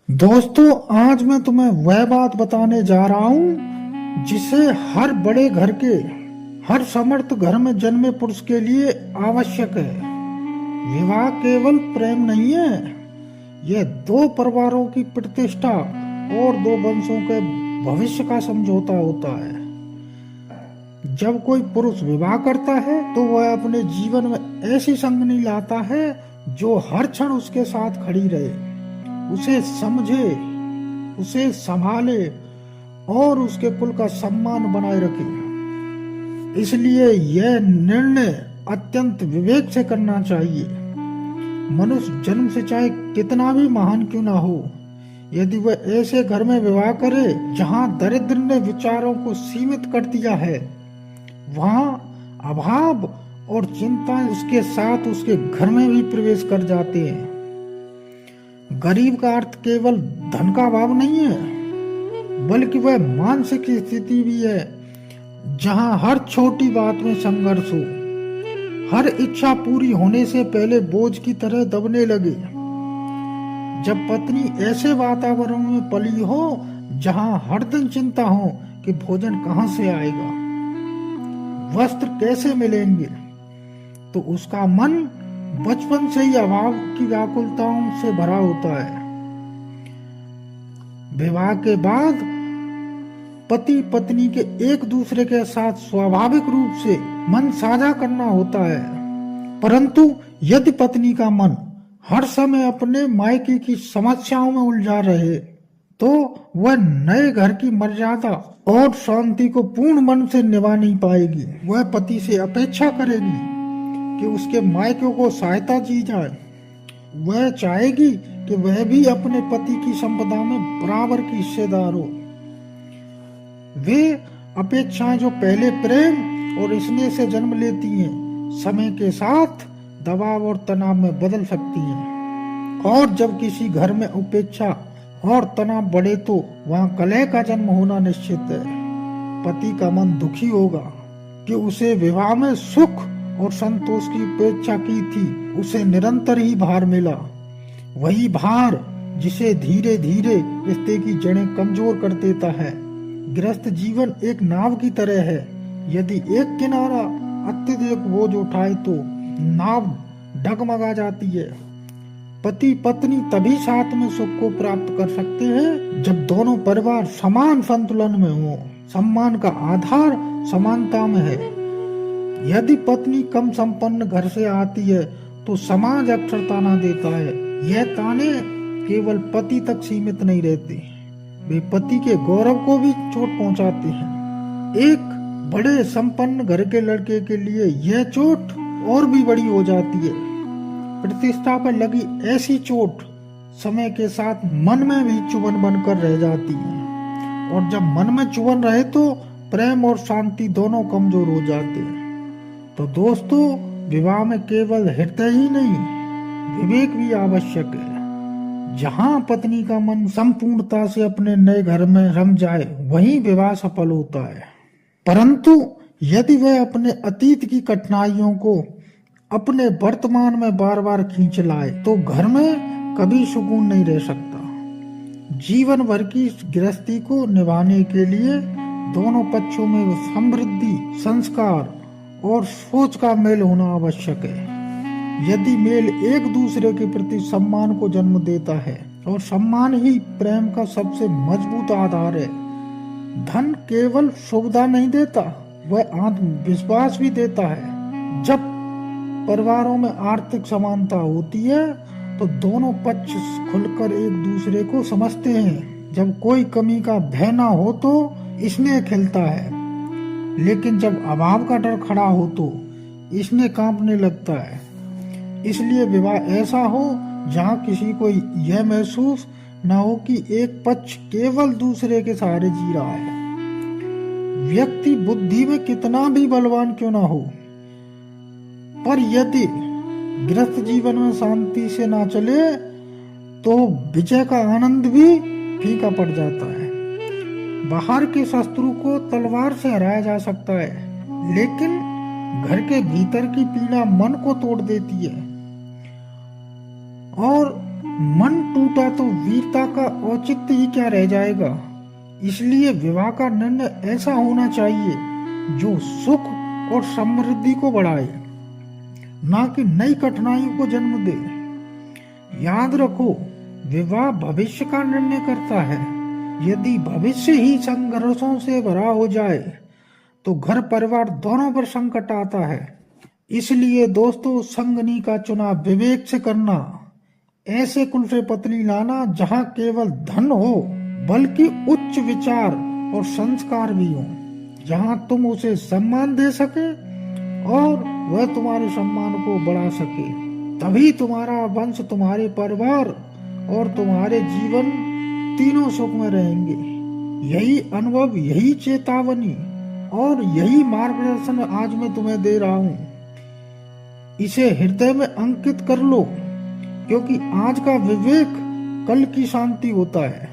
दोस्तों, आज मैं तुम्हें वह बात बताने जा रहा हूं जिसे हर बड़े घर के हर समर्थ घर में जन्मे पुरुष के लिए आवश्यक है। विवाह केवल प्रेम नहीं है, यह दो परिवारों की प्रतिष्ठा और दो वंशों के भविष्य का समझौता होता है। जब कोई पुरुष विवाह करता है तो वह अपने जीवन में ऐसी संगनी लाता है जो हर क्षण उसके साथ खड़ी रहे, उसे समझे, उसे संभाले और उसके कुल का सम्मान बनाए रखे। इसलिए यह निर्णय अत्यंत विवेक से करना चाहिए। मनुष्य जन्म से चाहे कितना भी महान क्यों ना हो, यदि वह ऐसे घर में विवाह करे जहां दरिद्र ने विचारों को सीमित कर दिया है, वहां अभाव और चिंता उसके साथ उसके घर में भी प्रवेश कर जाते हैं। गरीब का अर्थ केवल धन का अभाव नहीं है, बल्कि वह मानसिक स्थिति भी है जहां हर छोटी बात में संघर्ष हो, हर इच्छा पूरी होने से पहले बोझ की तरह दबने लगे। जब पत्नी ऐसे वातावरण में पली हो जहां हर दिन चिंता हो कि भोजन कहां से आएगा, वस्त्र कैसे मिलेंगे, तो उसका मन बचपन से ही अभाव की व्याकुलताओं से भरा होता है। विवाह के बाद पति पत्नी के एक दूसरे के साथ स्वाभाविक रूप से मन साझा करना होता है, परंतु यदि पत्नी का मन हर समय अपने मायके की समस्याओं में उलझा रहे तो वह नए घर की मर्यादा और शांति को पूर्ण मन से निभा नहीं पाएगी। वह पति से अपेक्षा करेगी कि उसके मायके को सहायता दी जाए। वह चाहेगी कि वह भी अपने पति की संपदा में बराबर की हिस्सेदार हो। वे अपेक्षाएं जो पहले प्रेम और स्नेह से जन्म लेती हैं, समय के साथ दबाव और तनाव में बदल सकती हैं। और जब किसी घर में उपेक्षा और तनाव बढ़े तो वहां कलह का जन्म होना निश्चित है। पति का मन दुखी होगा कि उसे विवाह में सुख और संतोष की उपेक्षा की थी, उसे निरंतर ही भार मिला। वही भार जिसे धीरे धीरे रिश्ते की जड़ें कमजोर कर देता है। गृहस्थ जीवन एक नाव की तरह है, यदि एक किनारा अत्यधिक बोझ उठाए तो नाव डगमगा जाती है। पति पत्नी तभी साथ में सुख को प्राप्त कर सकते हैं जब दोनों परिवार समान संतुलन में हो। सम्मान का आधार समानता में है। यदि पत्नी कम संपन्न घर से आती है तो समाज अक्सर ताना देता है। यह ताने केवल पति तक सीमित नहीं रहते, वे पति के गौरव को भी चोट पहुंचाते हैं। एक बड़े संपन्न घर के लड़के के लिए यह चोट और भी बड़ी हो जाती है। प्रतिष्ठा पर लगी ऐसी चोट समय के साथ मन में भी चुभन बनकर रह जाती है, और जब मन में चुभन रहे तो प्रेम और शांति दोनों कमजोर हो जाते हैं। तो दोस्तों, विवाह में केवल हृदय ही नहीं, विवेक भी आवश्यक है। जहां पत्नी का मन संपूर्णता से अपने नए घर में रम जाए, वहीं विवाह सफल होता है। परंतु यदि वह अपने अतीत की कठिनाइयों को अपने वर्तमान में बार बार खींच लाए तो घर में कभी सुकून नहीं रह सकता। जीवन भर की गृहस्थी को निभाने के लिए दोनों पक्षों में समृद्धि, संस्कार और सोच का मेल होना आवश्यक है। यदि मेल एक दूसरे के प्रति सम्मान को जन्म देता है, और सम्मान ही प्रेम का सबसे मजबूत आधार है। धन केवल सुविधा नहीं देता, वह आत्मविश्वास भी देता है। जब परिवारों में आर्थिक समानता होती है तो दोनों पक्ष खुलकर एक दूसरे को समझते हैं। जब कोई कमी का भय ना हो तो स्नेह खिलता है, लेकिन जब अभाव का डर खड़ा हो तो इसने कांपने लगता है। इसलिए विवाह ऐसा हो जहां किसी को यह महसूस न हो कि एक पक्ष केवल दूसरे के सहारे जी रहा है। व्यक्ति बुद्धि में कितना भी बलवान क्यों ना हो, पर यदि गृहस्थ जीवन में शांति से ना चले तो विजय का आनंद भी फीका पड़ जाता है। बाहर के शत्रु को तलवार से हराया जा सकता है, लेकिन घर के भीतर की पीड़ा मन को तोड़ देती है। और मन टूटा तो वीरता का औचित्य ही क्या रह जाएगा। इसलिए विवाह का निर्णय ऐसा होना चाहिए जो सुख और समृद्धि को बढ़ाए, ना कि नई कठिनाइयों को जन्म दे। याद रखो, विवाह भविष्य का निर्णय करता है। यदि भविष्य ही संघर्षों से भरा हो जाए तो घर परिवार दोनों पर संकट आता है। इसलिए दोस्तों, संगनी का चुनाव विवेक से करना। ऐसे कुल से पत्नी लाना जहाँ केवल धन हो बल्कि उच्च विचार और संस्कार भी हो, जहाँ तुम उसे सम्मान दे सके और वह तुम्हारे सम्मान को बढ़ा सके। तभी तुम्हारा वंश, तुम्हारे परिवार और तुम्हारे जीवन तीनों सुख में रहेंगे। यही अनुभव, यही चेतावनी और यही मार्गदर्शन आज मैं तुम्हें दे रहा हूँ। इसे हृदय में अंकित कर लो, क्योंकि आज का विवेक कल की शांति होता है।